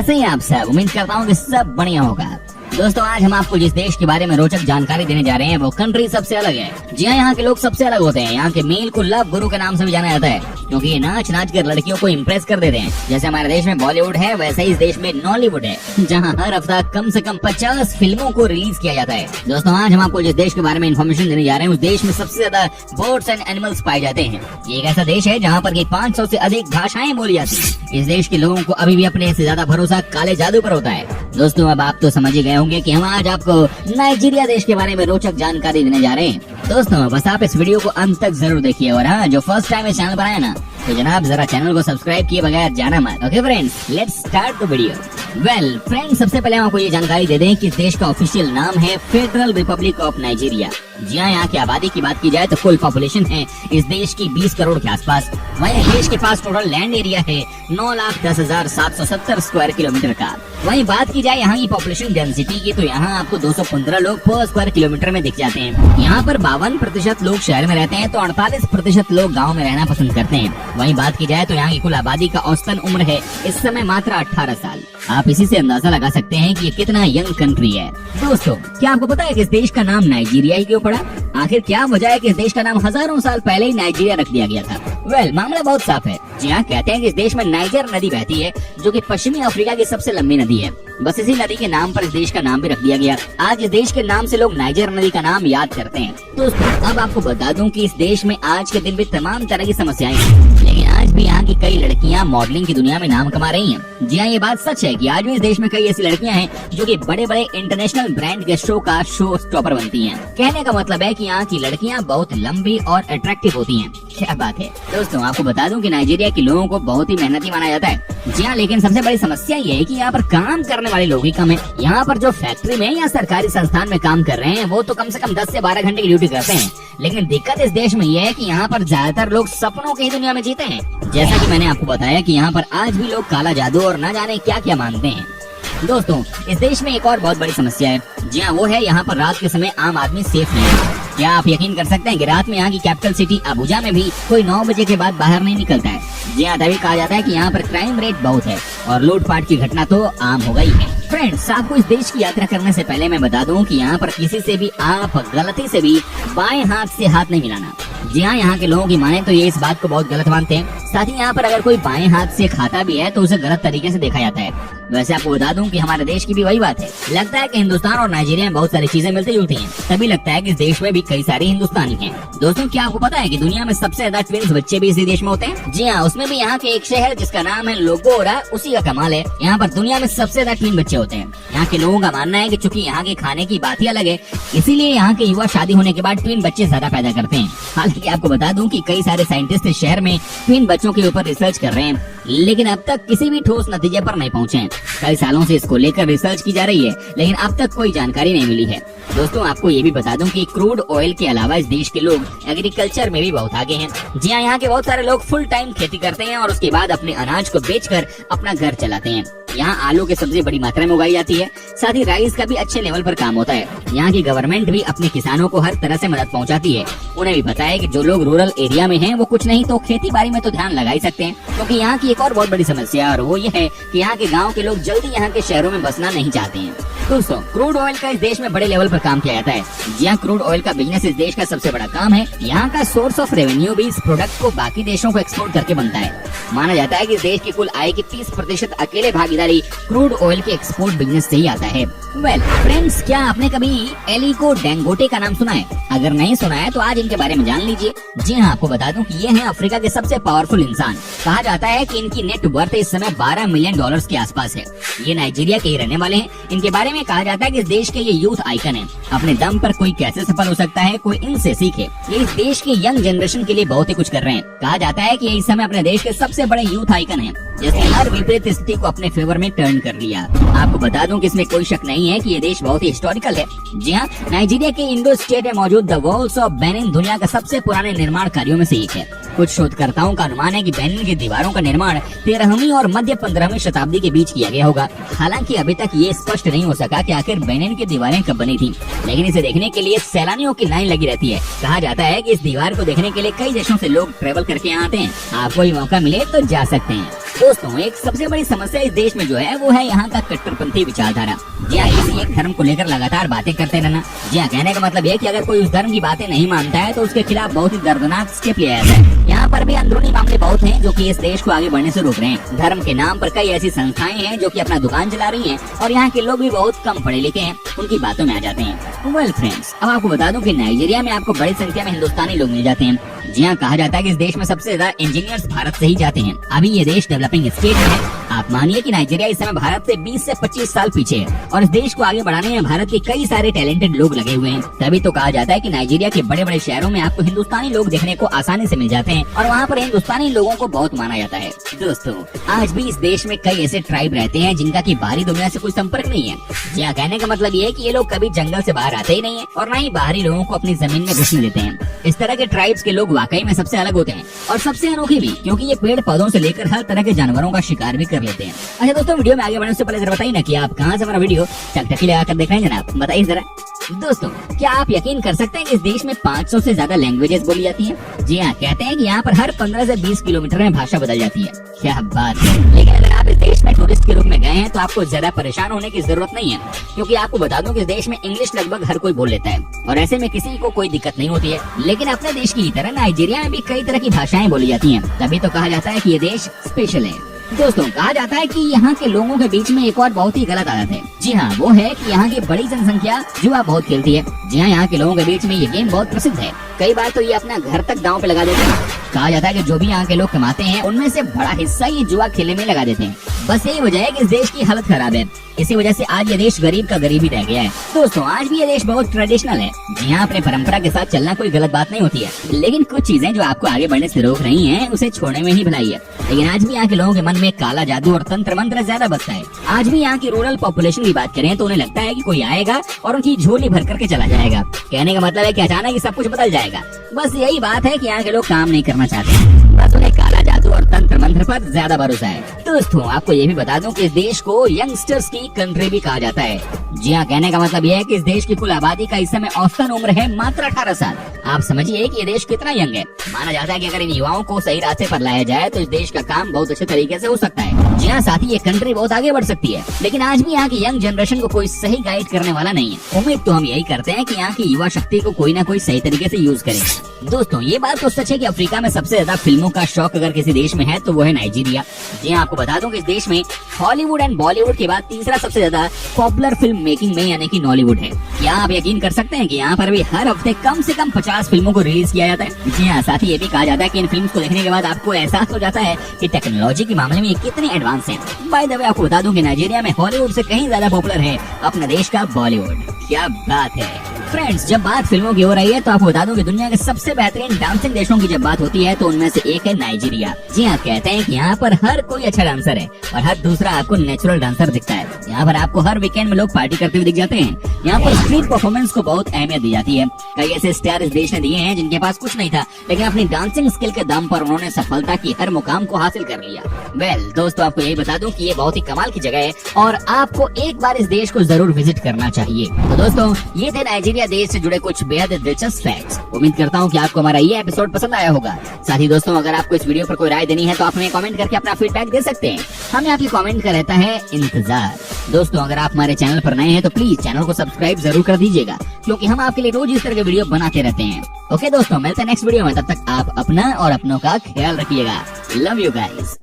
कैसे हैं आप सब? उम्मीद करता हूँ कि सब बढ़िया होगा। दोस्तों आज हम आपको जिस देश के बारे में रोचक जानकारी देने जा रहे हैं वो कंट्री सबसे अलग है। जी हाँ, यहाँ के लोग सबसे अलग होते हैं। यहाँ के मेल को लव गुरु के नाम से भी जाना जाता है क्योंकि ये नाच नाच कर लड़कियों को इम्प्रेस कर देते हैं। जैसे हमारे देश में बॉलीवुड है वैसे ही इस देश में नॉलीवुड है, जहाँ हर हफ्ता कम से कम 50 फिल्मों को रिलीज किया जाता है। दोस्तों आज हम आपको जिस देश के बारे में इन्फॉर्मेशन देने जा रहे हैं उस देश में सबसे ज्यादा बर्ड्स एंड एनिमल्स पाए जाते हैं। ये एक ऐसा देश है जहाँ पर 500 से अधिक भाषाएं बोली जाती है। इस देश के लोगों को अभी भी अपने से ज्यादा भरोसा काले जादू पर होता है। दोस्तों अब आप तो समझ ही गए होंगे कि हम आज आपको नाइजीरिया देश के बारे में रोचक जानकारी देने जा रहे हैं। दोस्तों बस आप इस वीडियो को अंत तक जरूर देखिए और हाँ, जो फर्स्ट टाइम इस चैनल पर आया ना तो जनाब जरा चैनल को सब्सक्राइब किए बगैर जाना मत। Okay friends, let's start the video. Well friends, सबसे पहले हम आपको ये जानकारी दे दें कि इस देश का ऑफिशियल नाम है फेडरल रिपब्लिक ऑफ नाइजीरिया। जी हाँ, यहाँ की आबादी की बात की जाए तो कुल पॉपुलेशन है इस देश की 20 करोड़ के आसपास। वहीं देश के पास टोटल लैंड एरिया है 9,10,770 स्क्वायर किलोमीटर का। वहीं बात की जाए यहाँ की पॉपुलेशन डेंसिटी की तो यहाँ आपको 215 लोग पर स्क्वायर किलोमीटर में दिख जाते हैं। यहाँ पर 52% लोग शहर में रहते हैं तो 48% लोग गाँव में रहना पसंद करते हैं। वहीं बात की जाए तो यहाँ की कुल आबादी का औसतन उम्र है इस समय मात्र 18 साल। आप इसी से अंदाजा लगा सकते हैं कि ये कितना यंग कंट्री है। दोस्तों क्या आपको पता है कि इस देश का नाम नाइजीरिया ही क्यों पड़ा? आखिर क्या वजह है कि इस देश का नाम हजारों साल पहले ही नाइजीरिया रख दिया गया था? वेल मामला बहुत साफ है। जी हाँ, कहते हैं कि इस देश में नाइजर नदी बहती है जो कि पश्चिमी अफ्रीका की सबसे लंबी नदी है। बस इसी नदी के नाम पर इस देश का नाम भी रख दिया गया। आज इस देश के नाम से लोग नाइजर नदी का नाम याद करते हैं। दोस्तों अब आपको बता दूं कि इस देश में आज के दिन भी तमाम तरह की समस्याएं हैं, लेकिन आज भी यहाँ की कई लड़कियाँ मॉडलिंग की दुनिया में नाम कमा रही हैं। जी हाँ, ये बात सच है कि आज भी इस देश में कई ऐसी लड़कियाँ हैं जो कि बड़े बड़े इंटरनेशनल ब्रांड के शो का शो स्टॉपर बनती हैं। कहने का मतलब है कि यहाँ की लड़कियाँ बहुत लंबी और अट्रैक्टिव होती हैं। क्या बात है। दोस्तों आपको बता दूं कि नाइजीरिया के लोगों को बहुत ही मेहनती माना जाता है। जी हाँ, लेकिन सबसे बड़ी समस्या ये है कि यहाँ पर काम करने वाले लोग ही कम है। यहाँ पर जो फैक्ट्री में या सरकारी संस्थान में काम कर रहे हैं वो तो कम से कम 10 से 12 घंटे की ड्यूटी करते हैं। लेकिन दिक्कत इस देश में ये है कि यहाँ पर ज्यादातर लोग सपनों की दुनिया में जीते हैं। जैसा कि मैंने आपको बताया कि यहाँ पर आज भी लोग काला जादू और न जाने क्या क्या मानते हैं। दोस्तों इस देश में एक और बहुत बड़ी समस्या है। जी हाँ, वो है यहाँ पर रात के समय आम आदमी सेफ नहीं है। क्या आप यकीन कर सकते हैं कि रात में यहाँ की कैपिटल सिटी अबुजा में भी कोई 9 बजे के बाद बाहर नहीं निकलता है। जी हाँ, तभी कहा जाता है कि यहाँ पर क्राइम रेट बहुत है और लूटपाट की घटना तो आम हो गई है। फ्रेंड्स आपको इस देश की यात्रा करने से पहले मैं बता दूं कि यहाँ पर किसी से भी आप गलती से भी बाएं हाथ से हाथ नहीं मिलाना। जी हाँ, यहाँ के लोगों की माने तो ये इस बात को बहुत गलत मानते हैं। साथ ही यहाँ पर अगर कोई बाएं हाथ से खाता भी है तो उसे गलत तरीके से देखा जाता है। वैसे आपको बता दूं कि हमारे देश की भी वही बात है। लगता है कि हिंदुस्तान और नाइजीरिया में बहुत सारी चीजें मिलती जुलती हैं, तभी लगता है कि इस देश में भी कई सारे हिंदुस्तानी हैं। दोस्तों क्या आपको पता है कि दुनिया में सबसे ज्यादा ट्विन्स बच्चे भी इसी देश में होते हैं? जी हाँ, उसमें भी यहाँ के एक शहर जिसका नाम है लोगोरा, उसी का कमाल है। यहाँ पर दुनिया में सबसे ज्यादा ट्विन बच्चे होते हैं। यहाँ के लोगों का मानना है कि चूंकि यहाँ के खाने की बात ही अलग है, इसीलिए यहाँ के युवा शादी होने के बाद ट्विन बच्चे ज्यादा पैदा करते हैं। हालांकि आपको बता दूं कि कई सारे साइंटिस्ट इस शहर में ट्विन बच्चों के ऊपर रिसर्च कर रहे हैं, लेकिन अब तक किसी भी ठोस नतीजे पर नहीं पहुँचे हैं। कई सालों से इसको लेकर रिसर्च की जा रही है, लेकिन अब तक कोई जानकारी नहीं मिली है। दोस्तों आपको ये भी बता दूं कि क्रूड ऑयल के अलावा इस देश के लोग एग्रीकल्चर में भी बहुत आगे हैं। जी हाँ, यहाँ के बहुत सारे लोग फुल टाइम खेती करते हैं और उसके बाद अपने अनाज को बेचकर अपना घर चलाते हैं। यहाँ आलू की सब्जी बड़ी मात्रा में उगाई जाती है, साथ ही राइस का भी अच्छे लेवल पर काम होता है। यहाँ की गवर्नमेंट भी अपने किसानों को हर तरह से मदद पहुँचाती है। उन्हें भी पता है कि जो लोग रूरल एरिया में हैं वो कुछ नहीं तो खेती बाड़ी में तो ध्यान लगा ही सकते हैं, क्योंकि यहाँ की एक और बहुत बड़ी समस्या है और वो ये है कि यहाँ के गाँव के लोग जल्दी यहाँ के शहरों में बसना नहीं चाहते हैं। दोस्तों क्रूड ऑयल का इस देश में बड़े लेवल पर काम किया जाता है। जी हाँ, क्रूड ऑयल का बिजनेस इस देश का सबसे बड़ा काम है। यहाँ का सोर्स ऑफ रेवेन्यू भी इस प्रोडक्ट को बाकी देशों को एक्सपोर्ट करके बनता है। माना जाता है कि देश की कुल आय की 30% अकेले भागीदारी क्रूड ऑयल के एक्सपोर्ट बिजनेस से ही आता है। वेल फ्रेंड्स, क्या आपने कभी एलिको डेंगोटे का नाम सुना है? अगर नहीं सुना है तो आज इनके बारे में जान लीजिए। जी हाँ, आपको बता दूं कि ये हैं अफ्रीका के सबसे पावरफुल इंसान। कहा जाता है कि इनकी नेट वर्थ इस समय $12 मिलियन के आसपास है। ये नाइजीरिया के ही रहने वाले हैं। इनके बारे में कहा जाता है कि इस देश के ये यूथ आइकन है। अपने दम पर कोई कैसे सफल हो सकता है, कोई इनसे सीखे। ये इस देश के यंग जनरेशन के लिए बहुत ही कुछ कर रहे हैं। कहा जाता है कि ये इस समय अपने देश के सबसे बड़े यूथ आइकन है, जिसने हर विपरीत स्थिति को अपने फेवर में टर्न कर लिया। आपको बता दूं कि इसमें कोई शक नहीं है कि ये देश बहुत ही हिस्टोरिकल है। जी हाँ, नाइजीरिया के इंडो स्टेट में मौजूद द वॉल्स ऑफ बेनिन दुनिया का सबसे पुराने निर्माण कार्यों में से एक है। कुछ शोधकर्ताओं का अनुमान है कि बेनिन की दीवारों का निर्माण 13वीं और मध्य 15वीं शताब्दी के बीच किया गया होगा। हालांकि अभी तक ये स्पष्ट नहीं हो सका कि आखिर बेनिन की दीवारें कब बनी थी, लेकिन इसे देखने के लिए सैलानियों की लाइन लगी रहती है। कहा जाता है कि इस दीवार को देखने के लिए कई देशों से लोग ट्रेवल करके यहाँ आते हैं। आपको भी मौका मिले तो जा सकते हैं। दोस्तों एक सबसे बड़ी समस्या इस देश में जो है वो है यहाँ का कट्टरपंथी विचारधारा। जी हाँ, किसी एक धर्म को लेकर लगातार बातें करते रहना। जी हाँ, कहने का मतलब ये कि अगर कोई उस धर्म की बातें नहीं मानता है तो उसके खिलाफ बहुत ही दर्दनाक स्टेप लिया जाता है। यहाँ पर भी अंदरूनी मामले बहुत हैं जो कि इस देश को आगे बढ़ने से रोक रहे हैं। धर्म के नाम पर कई ऐसी संस्थाएं हैं जो कि अपना दुकान चला रही हैं और यहाँ के लोग भी बहुत कम पढ़े लिखे हैं, उनकी बातों में आ जाते हैं। वेल फ्रेंड्स, अब आपको बता दूं कि नाइजीरिया में आपको बड़ी संख्या में हिंदुस्तानी लोग मिल जाते हैं। जी हाँ, कहा जाता है कि इस देश में सबसे ज्यादा इंजीनियर्स भारत से ही जाते हैं। अभी ये देश डेवलपिंग स्टेट में है। आप मानिए कि नाइजीरिया इस समय भारत से 20 से 25 साल पीछे है और इस देश को आगे बढ़ाने में भारत के कई सारे टैलेंटेड लोग लगे हुए हैं। तभी तो कहा जाता है कि नाइजीरिया के बड़े बड़े शहरों में आपको हिंदुस्तानी लोग देखने को आसानी से मिल जाते हैं और वहाँ पर हिंदुस्तानी लोगों को बहुत माना जाता है। दोस्तों आज भी इस देश में कई ऐसे ट्राइब रहते हैं जिनका की बाहरी दुनिया से कोई संपर्क नहीं है। जी हाँ, कहने का मतलब ये है कि ये लोग कभी जंगल से बाहर आते ही नहीं है और न ही बाहरी लोगों को अपनी जमीन में घुसने देते हैं। इस तरह के ट्राइब्स के लोग वाकई में सबसे अलग होते हैं और सबसे अनोखे भी, क्योंकि ये पेड़ पौधों से लेकर हर तरह के जानवरों का शिकार भी कर लेते हैं। अच्छा दोस्तों, वीडियो में आगे बढ़ने से पहले जरा बताइए ना कि आप कहाँ से हमारा वीडियो टकटकी लगाकर देख रहे हैं जनाब, बताइए जरा। दोस्तों क्या आप यकीन कर सकते हैं कि इस देश में 500 से ज्यादा लैंग्वेजेस बोली जाती हैं? जी हाँ, कहते हैं कि यहाँ पर हर 15 से 20 किलोमीटर में भाषा बदल जाती है। क्या बात है। लेकिन अगर आप इस देश में टूरिस्ट के रूप में गए हैं तो आपको ज्यादा परेशान होने की जरूरत नहीं है, क्योंकि आपको बता दूं कि इस देश में इंग्लिश लगभग हर कोई बोल लेता है और ऐसे में किसी को कोई दिक्कत नहीं होती है। लेकिन अपने देश की तरह नाइजीरिया में भी कई तरह की भाषाएं बोली जाती हैं, तभी तो कहा जाता है कि ये देश स्पेशल है। दोस्तों कहा जाता है कि यहाँ के लोगों के बीच में एक और बहुत ही गलत आदत है। जी हाँ, वो है कि यहाँ की बड़ी जनसंख्या जुआ बहुत खेलती है। जी हाँ, यहाँ के लोगों के बीच में ये गेम बहुत प्रसिद्ध है। कई बार तो ये अपना घर तक दांव पे लगा देते हैं। कहा जाता है कि जो भी यहाँ के लोग कमाते हैं उनमें से बड़ा हिस्सा ये जुआ खेलने में लगा देते हैं। बस यही वजह है कि इस देश की हालत खराब है। इसी वजह से आज ये देश गरीब का गरीब ही रह गया है। दोस्तों आज भी ये देश बहुत ट्रेडिशनल है। जी हाँ, अपने परंपरा के साथ चलना कोई गलत बात नहीं होती है, लेकिन कुछ चीजें जो आपको आगे बढ़ने से रोक रही हैं उसे छोड़ने में ही भलाई है। लेकिन आज भी यहाँ के लोगों के मन में काला जादू और तंत्र मंत्र ज्यादा बसता है। आज भी यहाँ की रूरल पॉपुलेशन की बात करें तो उन्हें लगता है कि कोई आएगा और उनकी झोली भर करके चला जाएगा। कहने का मतलब है कि अचानक ही सब कुछ बदल जाएगा। बस यही बात है कि यहाँ के लोग काम नहीं करना चाहते, बस उन्हें काला जादू और तंत्र मंत्र पर ज्यादा भरोसा है। दोस्तों आपको ये भी बता दूं कि इस देश को यंगस्टर्स की कंट्री भी कहा जाता है। जी हाँ, कहने का मतलब ये है कि इस देश की कुल आबादी का इस समय औसतन उम्र है मात्र 18 साल। आप समझिए कि ये देश कितना यंग है। माना जाता है कि अगर इन युवाओं को सही रास्ते पर लाया जाए तो इस देश का काम बहुत अच्छे तरीके से हो सकता है। जी हाँ, साथ ही ये कंट्री बहुत आगे बढ़ सकती है। लेकिन आज भी यहाँ की यंग जनरेशन को कोई सही गाइड करने वाला नहीं है। उम्मीद तो हम यही करते हैं कि यहाँ की युवा शक्ति को कोई ना कोई सही तरीके से यूज करे। दोस्तों ये बात तो सच है कि अफ्रीका में सबसे ज्यादा फिल्मों का शौक अगर किसी देश में है तो वो है नाइजीरिया। जी हाँ, आपको बता दूं कि इस देश में हॉलीवुड एंड बॉलीवुड के बाद तीसरा सबसे ज्यादा पॉपुलर फिल्म मेकिंग में यानी कि नॉलीवुड है। क्या आप यकीन कर सकते हैं कि यहाँ पर भी हर हफ्ते कम से कम 50 फिल्मों को रिलीज किया जाता है। जी हाँ, साथ ही ये भी कहा जाता है कि इन फिल्म को देखने के बाद आपको एहसास हो जाता है कि टेक्नोलॉजी के मामले में ये कितने एडवांस है। बाय द वे आपको बता दूं कि नाइजीरिया में हॉलीवुड से कहीं ज्यादा पॉपुलर है अपने देश का बॉलीवुड। क्या बात है। फ्रेंड्स जब बात फिल्मों की हो रही है तो आपको बता दूं कि दुनिया के सबसे बेहतरीन डांसिंग देशों की जब बात होती है तो उनमें से एक है नाइजीरिया। जी हाँ, कहते हैं कि यहाँ पर हर कोई अच्छा डांसर है और हर दूसरा आपको नेचुरल डांसर दिखता है। यहाँ पर आपको हर वीकेंड में लोग पार्टी करते हुए दिख जाते हैं। यहाँ पर स्ट्रीट परफॉर्मेंस को बहुत अहमियत दी जाती है। कई ऐसे स्टार इस देश ने दिए हैं जिनके पास कुछ नहीं था, लेकिन अपनी डांसिंग स्किल के दम पर उन्होंने सफलता की हर मुकाम को हासिल कर लिया। वेल दोस्तों आपको यही बता दूं कि ये बहुत ही कमाल की जगह है और आपको एक बार इस देश को जरूर विजिट करना चाहिए। तो दोस्तों ये थे नाइजीरिया देश से जुड़े कुछ बेहद दिलचस्प फैक्ट्स। उम्मीद करता हूँ कि आपको हमारा ये एपिसोड पसंद आया होगा। साथ ही दोस्तों अगर आपको इस वीडियो पर कोई राय देनी है तो आप हमें कमेंट करके अपना फीडबैक दे सकते हैं। हमें आपकी कमेंट का रहता है इंतजार। दोस्तों अगर आप हमारे चैनल पर नए हैं तो प्लीज चैनल को सब्सक्राइब जरूर कर दीजिएगा, क्योंकि हम आपके लिए रोज इस तरह के वीडियो बनाते रहते हैं। ओके दोस्तों, मिलते हैं नेक्स्ट वीडियो में। तब तक आप अपना और अपनों का ख्याल रखिएगा। Love you guys.